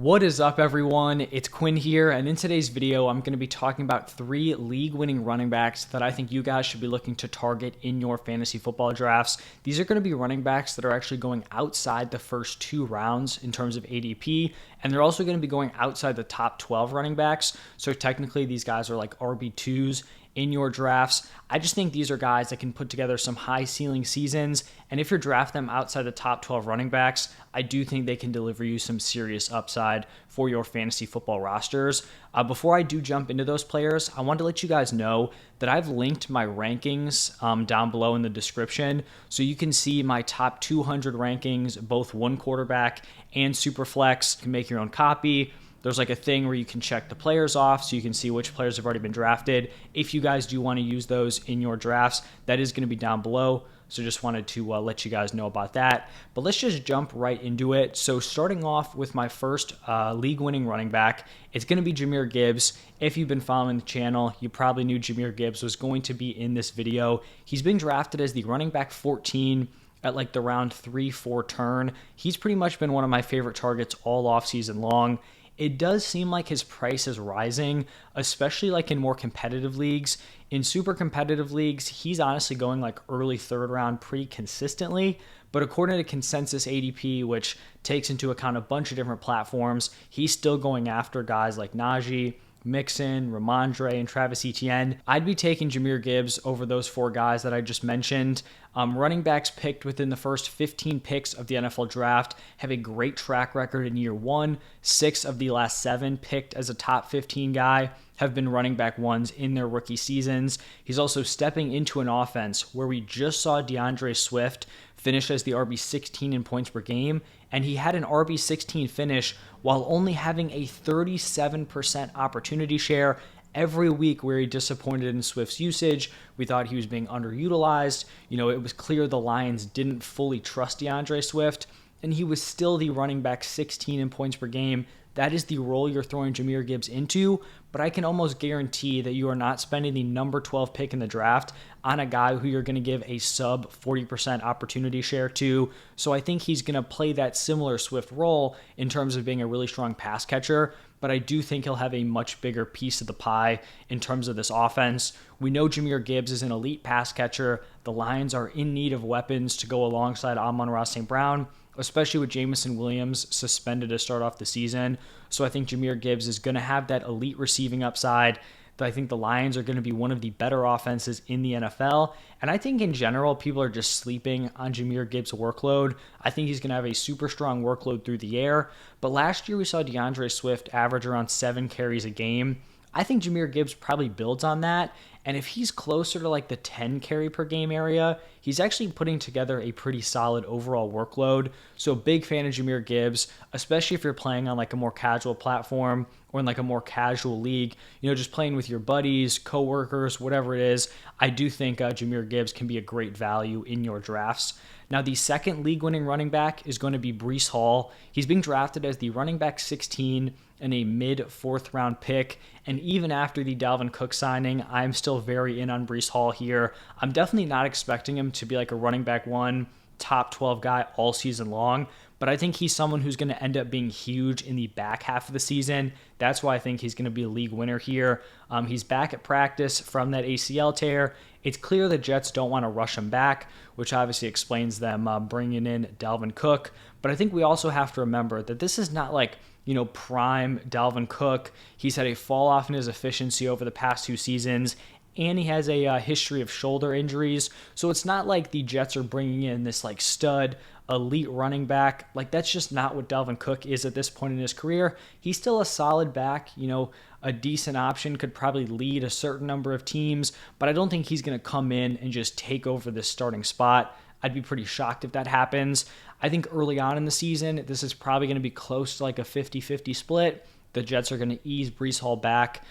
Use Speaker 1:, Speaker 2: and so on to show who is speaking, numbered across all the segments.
Speaker 1: What is up, everyone? It's Quinn here, and in today's video, I'm going to be talking about 3 league-winning running backs that I think you guys should be looking to target in your fantasy football drafts. These are going to be running backs that are actually going outside the first 2 rounds in terms of ADP, and they're also going to be going outside the top 12 running backs. So technically, these guys are like RB2s in your drafts. I just think these are guys that can put together some high ceiling seasons. And if you're drafting them outside the top 12 running backs, I do think they can deliver you some serious upside for your fantasy football rosters. Before I do jump into those players, I want to let you guys know that I've linked my rankings down below in the description. So you can see my top 200 rankings, both one quarterback and super flex. You can make your own copy. There's like a thing where you can check the players off so you can see which players have already been drafted. If you guys do want to use those in your drafts, that is going to be down below. So just wanted to let you guys know about that. But let's just jump right into it. So starting off with my first league-winning running back, it's going to be Jamir Gibbs. If you've been following the channel, you probably knew Jamir Gibbs was going to be in this video. He's been drafted as the running back 14 at like the round 3-4 turn. He's pretty much been one of my favorite targets all offseason long. It does seem like his price is rising, especially like in more competitive leagues. In super competitive leagues, he's honestly going like early 3rd round pretty consistently. But according to consensus ADP, which takes into account a bunch of different platforms, he's still going after guys like Najee, Mixon, Ramondre, and Travis Etienne. I'd be taking Jamir Gibbs over those 4 guys that I just mentioned. Running backs picked within the first 15 picks of the NFL draft have a great track record in year 1. 6 of the last 7 picked as a top 15 guy have been running back 1s in their rookie seasons. He's also stepping into an offense where we just saw DeAndre Swift finish as the RB16 in points per game, and he had an RB16 finish while only having a 37% opportunity share. Every week where he disappointed in Swift's usage, we thought he was being underutilized. It was clear the Lions didn't fully trust DeAndre Swift, and he was still the running back 16 in points per game. That is the role you're throwing Jamir Gibbs into, but I can almost guarantee that you are not spending the number 12 pick in the draft on a guy who you're going to give a sub 40% opportunity share to. So I think he's going to play that similar Swift role in terms of being a really strong pass catcher, but I do think he'll have a much bigger piece of the pie in terms of this offense. We know Jamir Gibbs is an elite pass catcher. The Lions are in need of weapons to go alongside Amon-Ra St. Brown, especially with Jameson Williams suspended to start off the season. So I think Jamir Gibbs is going to have that elite receiving upside. I think the Lions are going to be one of the better offenses in the NFL. And I think in general, people are just sleeping on Jamir Gibbs' workload. I think he's going to have a super strong workload through the air. But last year we saw DeAndre Swift average around 7 carries a game. I think Jamir Gibbs probably builds on that. And if he's closer to like the 10 carry per game area, he's actually putting together a pretty solid overall workload. So big fan of Jamir Gibbs, especially if you're playing on like a more casual platform or in like a more casual league, just playing with your buddies, coworkers, whatever it is. I do think Jamir Gibbs can be a great value in your drafts. Now, the second league-winning running back is going to be Breece Hall. He's being drafted as the running back 16 and a mid-4th round pick. And even after the Dalvin Cook signing, I'm still very in on Breece Hall here. I'm definitely not expecting him to be like a running back 1, top 12 guy all season long, but I think he's someone who's going to end up being huge in the back half of the season. That's why I think he's going to be a league winner here. He's back at practice from that ACL tear. It's clear the Jets don't want to rush him back, which obviously explains them bringing in Dalvin Cook. But I think we also have to remember that this is not like prime Dalvin Cook. He's had a fall off in his efficiency over the past 2 seasons, and he has a history of shoulder injuries. So it's not like the Jets are bringing in this like stud elite running back. Like, that's just not what Dalvin Cook is at this point in his career. He's still a solid back, a decent option, could probably lead a certain number of teams, but I don't think he's going to come in and just take over this starting spot. I'd be pretty shocked if that happens. I think early on in the season, this is probably going to be close to like a 50-50 split. The Jets are going to ease Breece Hall back.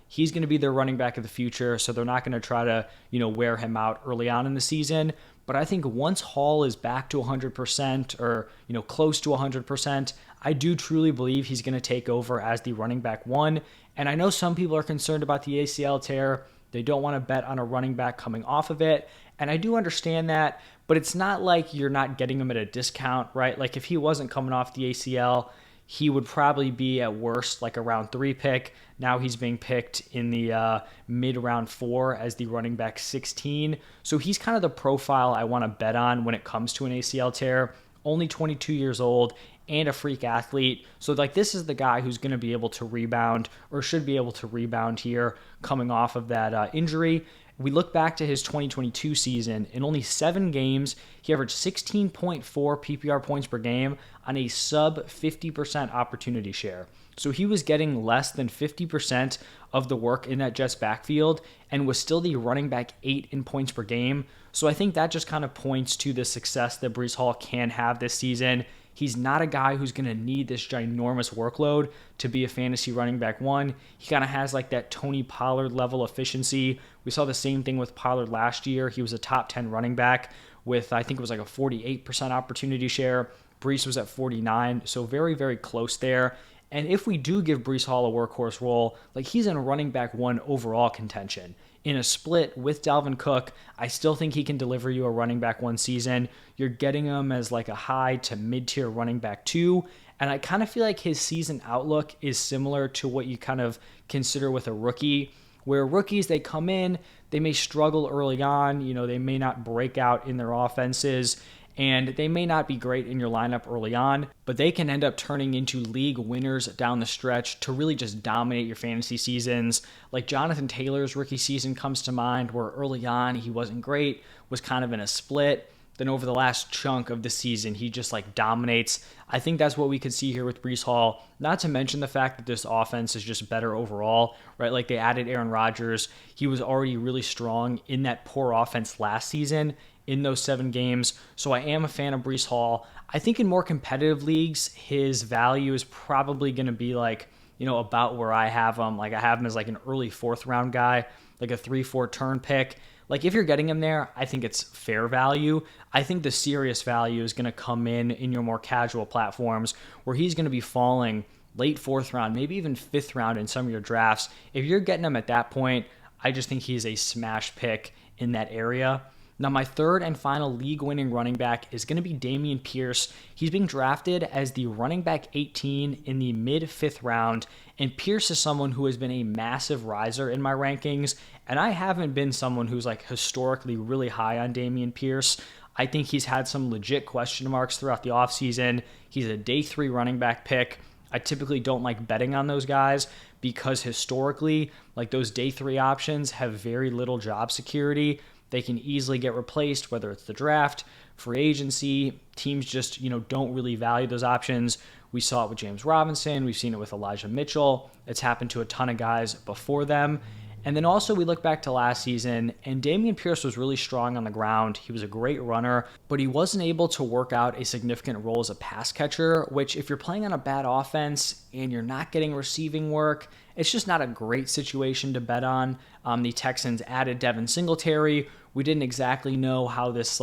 Speaker 1: He's going to be their running back of the future, so they're not going to try to, wear him out early on in the season. But I think once Hall is back to 100% or, close to 100%, I do truly believe he's going to take over as the running back 1. And I know some people are concerned about the ACL tear. They don't want to bet on a running back coming off of it. And I do understand that, but it's not like you're not getting him at a discount, right? Like if he wasn't coming off the ACL, he would probably be at worst like a round 3 pick. Now he's being picked in the mid round 4 as the running back 16. So he's kind of the profile I want to bet on when it comes to an ACL tear. Only 22 years old and a freak athlete. So like this is the guy who's going to be able to rebound, or should be able to rebound here coming off of that injury. We look back to his 2022 season. In only 7 games, he averaged 16.4 PPR points per game on a sub 50% opportunity share. So he was getting less than 50% of the work in that Jets backfield and was still the running back 8 in points per game. So I think that just kind of points to the success that Breece Hall can have this season. He's not a guy who's going to need this ginormous workload to be a fantasy running back 1. He kind of has like that Tony Pollard level efficiency. We saw the same thing with Pollard last year. He was a top 10 running back with, I think it was like a 48% opportunity share. Breece was at 49, so very, very close there. And if we do give Breece Hall a workhorse role, like he's in a running back 1 overall contention. In a split with Dalvin Cook, I still think he can deliver you a running back 1 season. You're getting him as like a high to mid-tier running back 2. And I kind of feel like his season outlook is similar to what you kind of consider with a rookie, where rookies, they come in, they may struggle early on, they may not break out in their offenses, and they may not be great in your lineup early on, but they can end up turning into league winners down the stretch to really just dominate your fantasy seasons. Like Jonathan Taylor's rookie season comes to mind, where early on he wasn't great, was kind of in a split. Then over the last chunk of the season, he just like dominates. I think that's what we could see here with Breece Hall. Not to mention the fact that this offense is just better overall, right? Like they added Aaron Rodgers. He was already really strong in that poor offense last season in those 7 games. So I am a fan of Breece Hall. I think in more competitive leagues, his value is probably going to be like, about where I have him. Like I have him as like an early 4th round guy, like a 3-4 turn pick. Like if you're getting him there, I think it's fair value. I think the serious value is going to come in your more casual platforms where he's going to be falling late 4th round, maybe even 5th round in some of your drafts. If you're getting him at that point, I just think he's a smash pick in that area. Now, my 3rd and final league-winning running back is going to be Damien Pierce. He's being drafted as the running back 18 in the mid-5th round, and Pierce is someone who has been a massive riser in my rankings, and I haven't been someone who's like historically really high on Damien Pierce. I think he's had some legit question marks throughout the offseason. He's a day 3 running back pick. I typically don't like betting on those guys because historically, like those day 3 options have very little job security. They can easily get replaced, whether it's the draft, free agency. Teams just, don't really value those options. We saw it with James Robinson. We've seen it with Elijah Mitchell. It's happened to a ton of guys before them. And then also we look back to last season, and Damien Pierce was really strong on the ground. He was a great runner, but he wasn't able to work out a significant role as a pass catcher, which if you're playing on a bad offense and you're not getting receiving work, it's just not a great situation to bet on. The Texans added Devin Singletary. We didn't exactly know how this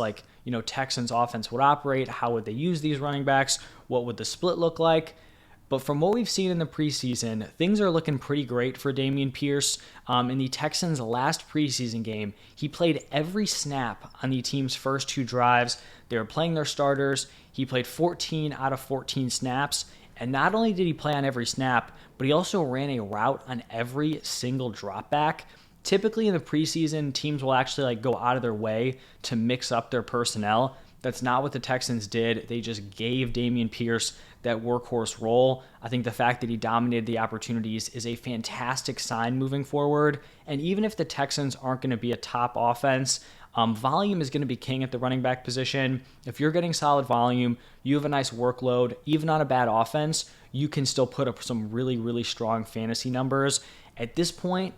Speaker 1: Texans offense would operate. How would they use these running backs? What would the split look like? But from what we've seen in the preseason, things are looking pretty great for Damien Pierce. In the Texans' last preseason game, he played every snap on the team's first 2 drives. They were playing their starters. He played 14 out of 14 snaps. And not only did he play on every snap, but he also ran a route on every single drop back. Typically in the preseason, teams will actually go out of their way to mix up their personnel. That's not what the Texans did. They just gave Damien Pierce that workhorse role. I think the fact that he dominated the opportunities is a fantastic sign moving forward. And even if the Texans aren't going to be a top offense, volume is going to be king at the running back position. If you're getting solid volume, you have a nice workload, even on a bad offense, you can still put up some really, really strong fantasy numbers. At this point,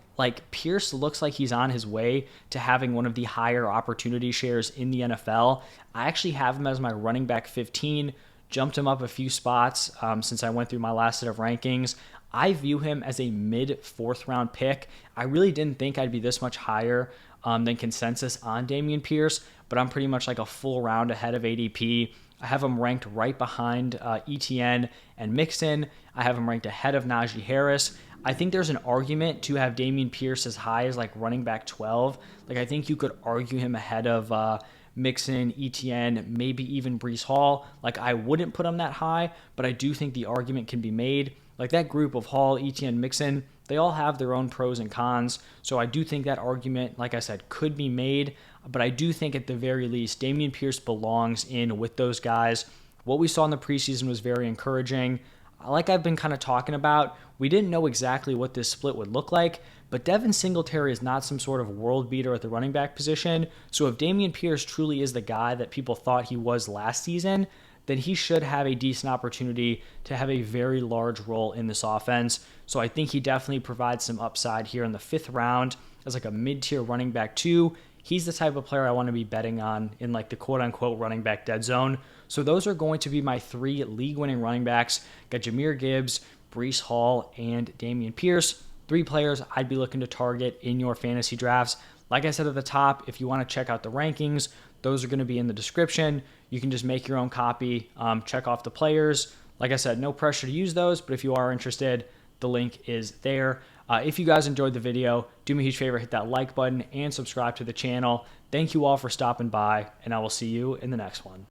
Speaker 1: Pierce looks like he's on his way to having one of the higher opportunity shares in the NFL. I actually have him as my running back 15, jumped him up a few spots since I went through my last set of rankings. I view him as a mid-4th round pick. I really didn't think I'd be this much higher than consensus on Damien Pierce, but I'm pretty much like a full round ahead of ADP. I have him ranked right behind ETN and Mixon. I have him ranked ahead of Najee Harris. I think there's an argument to have Damien Pierce as high as running back 12. I think you could argue him ahead of Mixon, ETN, maybe even Breece Hall. Like, I wouldn't put them that high, but I do think the argument can be made. Like, that group of Hall, ETN, Mixon, they all have their own pros and cons. So I do think that argument, like I said, could be made. But I do think at the very least, Damien Pierce belongs in with those guys. What we saw in the preseason was very encouraging. Like I've been kind of talking about, we didn't know exactly what this split would look like, but Devin Singletary is not some sort of world beater at the running back position. So if Damien Pierce truly is the guy that people thought he was last season, then he should have a decent opportunity to have a very large role in this offense. So I think he definitely provides some upside here in the 5th round as like a mid-tier running back too. He's the type of player I want to be betting on in like the quote-unquote running back dead zone. So those are going to be my 3 league-winning running backs. Got Jamir Gibbs, Breece Hall, and Damien Pierce. 3 players I'd be looking to target in your fantasy drafts. Like I said at the top, if you want to check out the rankings, those are going to be in the description. You can just make your own copy, check off the players. Like I said, no pressure to use those, but if you are interested, the link is there. If you guys enjoyed the video, do me a huge favor, hit that like button and subscribe to the channel. Thank you all for stopping by, and I will see you in the next one.